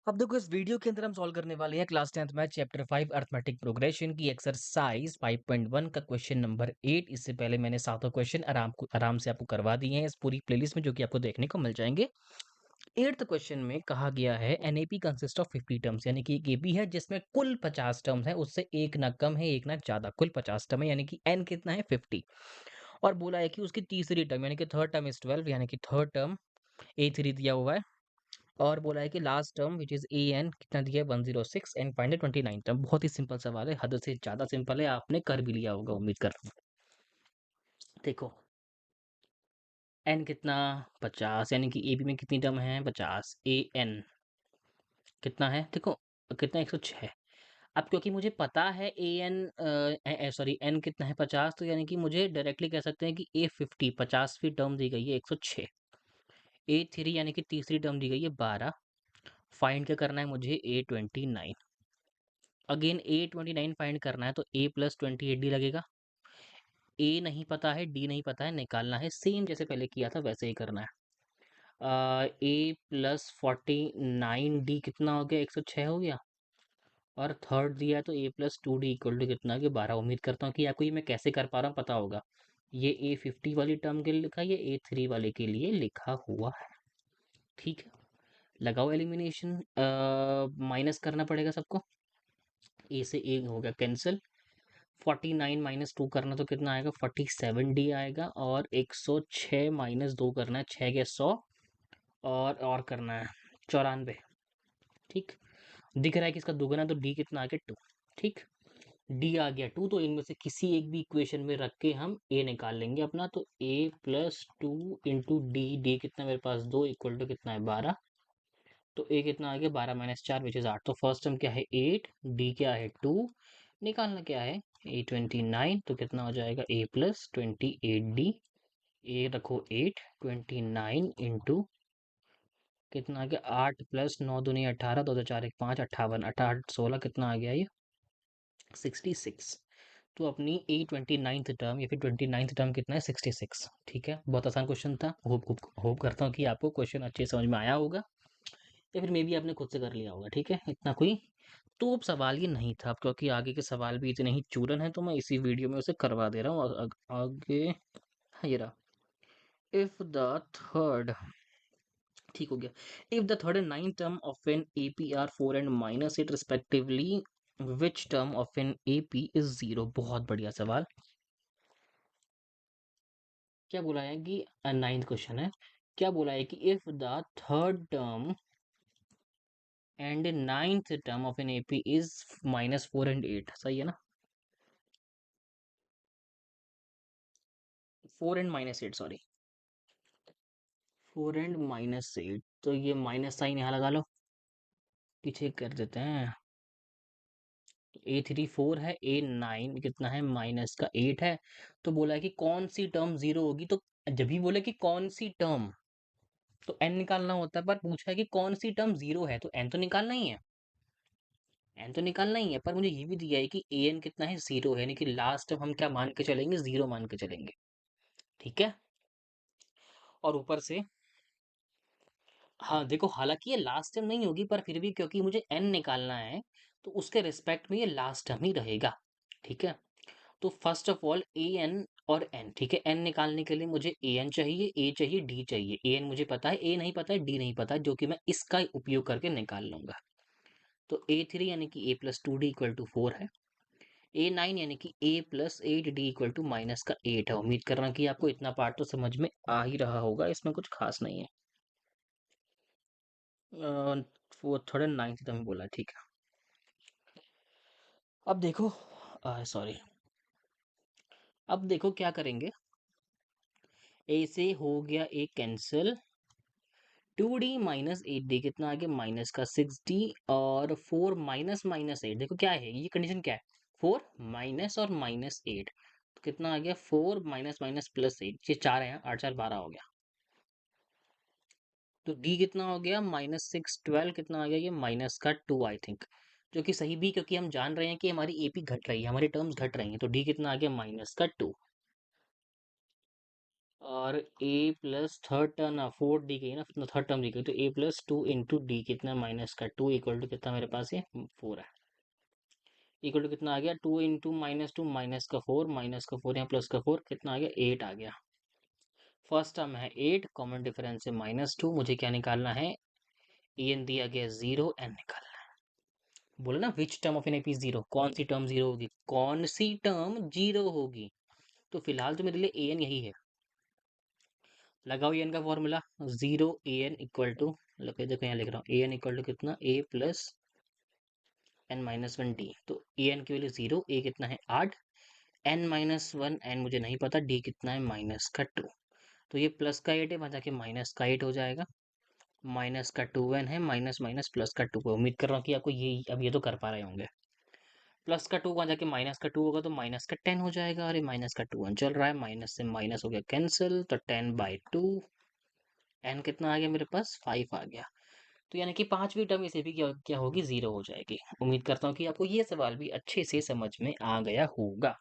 अब देखो इस वीडियो के अंदर हम सॉल्व करने वाले हैं class 10th math chapter 5 arithmetic progression की एक्सरसाइज 5.1 का क्वेश्चन नंबर 8। इससे पहले मैंने सातों क्वेश्चन आराम से आपको करवा दिए हैं इस पूरी प्लेलिस्ट में, जो कि आपको देखने को मिल जाएंगे। 8th क्वेश्चन में कहा गया है एनएपी कंसिस्ट ऑफ 50 टर्म्स, यानी कि एक एपी है जिसमें कुल 50 टर्म्स है, उससे एक ना कम है एक ना ज्यादा, कुल 50 टर्म है, यानी कि एन कितना है 50। और बोला है कि उसकी तीसरी टर्म यानी कि थर्ड टर्म इज 12, यानी कि थर्ड टर्म A3 दिया हुआ है। और बोला है कि last term which is a n कितना दिया है 106 एंड फाइंड द 29 टर्म। बहुत ही सिंपल सवाल है, हद से ज्यादा सिंपल है, आपने कर भी लिया होगा उम्मीद कर रहा हूँ। देखो एन कितना 50, यानी कि ए बी में कितनी टर्म है 50, ए एन कितना है देखो कितना 106। अब क्योंकि मुझे पता है ए एन सॉरी एन कितना है 50, तो यानी कि मुझे डायरेक्टली कह सकते हैं कि ए 50 50वीं टर्म दी गई है 106। ए 3 यानी कि तीसरी टर्म दी गई है 12। फाइंड क्या करना है मुझे ए 29। अगेन ए 29 फाइंड करना है तो ए प्लस 28 डी लगेगा। ए नहीं पता है डी नहीं पता है, निकालना है सेम जैसे पहले किया था वैसे ही करना है। ए प्लस 49 डी कितना हो गया 106 हो गया। और थर्ड दिया है तो ए प्लस 2 डी इक्वल टू कितना हो गया 12। उम्मीद करता हूँ कि आपको ये मैं कैसे कर पा रहा हूँ पता होगा। ये ए 50 वाली टर्म के लिए लिखा है, ये ए 3 वाले के लिए लिखा हुआ है। ठीक है, लगाओ एलिमिनेशन, माइनस करना पड़ेगा सबको। ए से ए हो गया कैंसिल। 49 माइनस 2 करना तो कितना आएगा 47 डी आएगा। और 106 माइनस 2 करना है 6 के 100। और करना है 94। ठीक, दिख रहा है कि इसका दुगना, तो डी कितना आ गया 2। ठीक, डी आ गया 2, तो इनमें से किसी एक भी इक्वेशन में रख के हम ए निकाल लेंगे अपना। तो ए प्लस 2 इंटू डी, डी कितना मेरे पास 2 इक्वल टू कितना है 12। तो ए कितना आ गया 12 माइनस 4 विच इज 8। तो फर्स्ट टर्म क्या है 8, डी क्या है 2, निकालना क्या है ए 29। तो कितना हो जाएगा ए प्लस 28 डी। ए रखो 8, 29 इंटू कितना आ गया 8 प्लस 9 दूनी 18, 2 2 4 1 5, 58, 88 16 कितना आ गया ये 66। तो अपनी ए 29th टर्म या फिर 29th टर्म कितना है 66। ठीक है, बहुत आसान क्वेश्चन था। होप करता हूँ कि आपको क्वेश्चन अच्छे समझ में आया होगा, या फिर मे भी आपने खुद से कर लिया होगा। ठीक है, इतना कोई तो सवाल ये नहीं था। अब क्योंकि आगे के सवाल भी इतने ही चूरन है तो मैं इसी वीडियो में उसे करवा दे रहा हूँ। आगे ये रहा। इफ द थर्ड, ठीक हो गया। If the third and nine term of an AP are 4 and minus 8 respectively, which term of an AP is 0। बहुत बढ़िया सवाल। क्या बोला है कि नाइन्थ क्वेश्चन है, क्या बोला है कि if the third term and ninth term of an AP is -4 and 8, सही है ना। 4 एंड -8 सॉरी, 4 एंड -8, तो ये माइनस साइन यहाँ लगा लो, पीछे कर देते हैं। ए 3 4 है, ए 9 कितना है माइनस का 8 है। तो बोला है कि कौन सी टर्म 0 होगी, तो जब भी बोले कि कौन सी टर्म, तो एन निकालना होता है, पर पूछा है कि कौन सी टर्म 0 है, तो एन तो निकालना ही है। एन तो निकालना ही है, पर मुझे ये भी दिया है कि ए एन कितना है 0 है, यानी कि लास्ट टर्म हम क्या मान के चलेंगे 0 मान के चलेंगे। ठीक है, और ऊपर से हाँ देखो, हालांकि ये लास्ट टर्म नहीं होगी, पर फिर भी क्योंकि मुझे एन निकालना है तो उसके रिस्पेक्ट में ये लास्ट टर्म ही रहेगा। ठीक है, तो first of all a n और एन। ठीक है, एन निकालने के लिए मुझे ए एन चाहिए, ए चाहिए, डी चाहिए। ए एन मुझे पता है, ए नहीं पता है, डी नहीं पता है, जो कि मैं इसका उपयोग करके निकाल लूंगा। तो ए 3 यानी कि a plus 2 d equal to 4 है। ए 9 यानी कि a plus 8 d equal to minus का 8 है। उम्मीद कर रहा कि आपको इतना पार्ट तो समझ में आ ही रहा होगा, इसमें कुछ खास नहीं है। वो थोड़ा नाइन्थ टर्म बोला, ठीक है। अब देखो, सॉरी, अब देखो क्या करेंगे। ए से हो गया ए कैंसिल, 2d माइनस 8d कितना आ गया माइनस का 6d। और 4 माइनस माइनस 8, देखो क्या है ये कंडीशन क्या है 4 माइनस और -8, तो कितना आ गया 4 माइनस माइनस प्लस 8, ये 4 है यहाँ, 8 4 12 हो गया। तो d कितना हो गया -6 12, कितना आ गया ये माइनस का 2 आई थिंक, जो कि सही भी, क्योंकि हम जान रहे हैं कि हमारी एपी घट रही है, हमारी टर्म्स घट रही हैं। तो d कितना आ गया माइनस का 2। और ए प्लस थर्ड टर्म फोर्थ दी गई ना, थर्ड टर्म दी गई, तो ए प्लस टू इंटू डी कितना माइनस का टू इक्वल टू कितना मेरे पास ये 4 है। इक्वल टू कितना आ गया, टू माइनस का फोर, यहाँ प्लस का फोर, कितना आ गया 8 आ गया। फर्स्ट टर्म है 8, कॉमन डिफरेंस है -2, मुझे क्या निकालना है, एन दिया गया 0, एन निकालना है। बोला ना विच टर्म ऑफ एन एपी 0, कौन सी टर्म 0 होगी, कौन सी टर्म 0 होगी। तो फिलहाल तो मेरे लिए एन यही है। लगाओ एन का formula, 0 a n equal to, देखो यहाँ लिख रहा हूँ, ए एन इक्वल टू कितना, a plus n minus one d. तो ए एन की वैल्यू 0, ए कितना है 8, एन माइनस वन, एन मुझे नहीं पता, डी कितना है माइनस का 2। तो ये प्लस का 8 है, वहाँ जाके माइनस का 8 हो जाएगा, माइनस का 2 एन है, माइनस माइनस प्लस का 2 है। उम्मीद कर रहा हूँ कि आपको ये अब ये तो कर पा रहे होंगे। प्लस का 2 वहाँ जाके माइनस का 2 होगा, तो माइनस का 10 हो जाएगा, और ये माइनस का 2 1 चल रहा है, माइनस से माइनस हो गया कैंसिल, तो 10/2, एन कितना आ गया मेरे पास 5 आ गया। तो यानी कि पांचवी टर्म इसे भी क्या क्या होगी, 0 हो जाएगी। उम्मीद करता हूँ कि आपको ये सवाल भी अच्छे से समझ में आ गया होगा।